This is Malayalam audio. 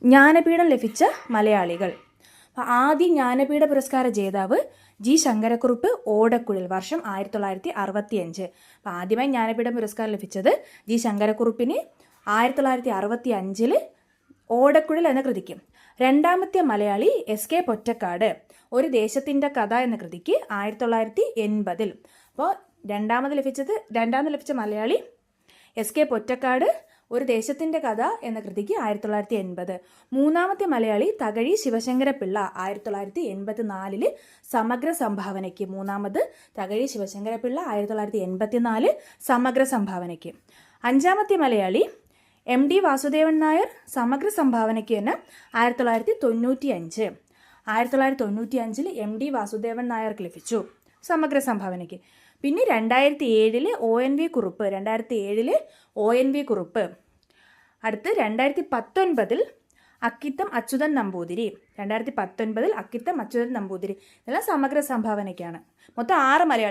ജ്ഞാനപീഠം ലഭിച്ച മലയാളികൾ. അപ്പോൾ ആദ്യ ജ്ഞാനപീഠ പുരസ്കാര ജേതാവ് ജി ശങ്കരക്കുറുപ്പ്, ഓടക്കുഴൽ, വർഷം 1965. അപ്പോൾ ആദ്യമായി ജ്ഞാനപീഠ പുരസ്കാരം ലഭിച്ചത് ജി ശങ്കരക്കുറുപ്പിന് 1965 ഓടക്കുഴൽ എന്ന കൃതിക്ക്. രണ്ടാമത്തെ മലയാളി എസ് കെ പൊറ്റക്കാട്, ഒരു ദേശത്തിൻ്റെ കഥ എന്ന കൃതിക്ക് 1980. അപ്പോൾ രണ്ടാമത് ലഭിച്ച മലയാളി എസ് കെ പൊറ്റക്കാട്, ഒരു ദേശത്തിൻ്റെ കഥ എന്ന കൃതിക്ക് 1980. മൂന്നാമത്തെ മലയാളി തകഴി ശിവശങ്കരപിള്ള 1984 സമഗ്ര സംഭാവനയ്ക്ക്. മൂന്നാമത് തകഴി ശിവശങ്കരപിള്ള 1984 സമഗ്ര സംഭാവനയ്ക്ക്. അഞ്ചാമത്തെ മലയാളി എം ഡി വാസുദേവൻ നായർ, സമഗ്ര സംഭാവനയ്ക്ക് തന്നെ 1995. 1995 എം ഡി വാസുദേവൻ നായർക്ക് ലഭിച്ചു സമഗ്ര സംഭാവനയ്ക്ക്. പിന്നെ 2007 ONV കുറുപ്പ്. 2007 ONV കുറുപ്പ്. അടുത്ത് 2019 അക്കിത്തം അച്യുതൻ നമ്പൂതിരി. 2019 അക്കിത്തം അച്യുതൻ നമ്പൂതിരി. ഇതെല്ലാം സമഗ്ര സംഭാവനയ്ക്കാണ്. മൊത്തം 6 മലയാളി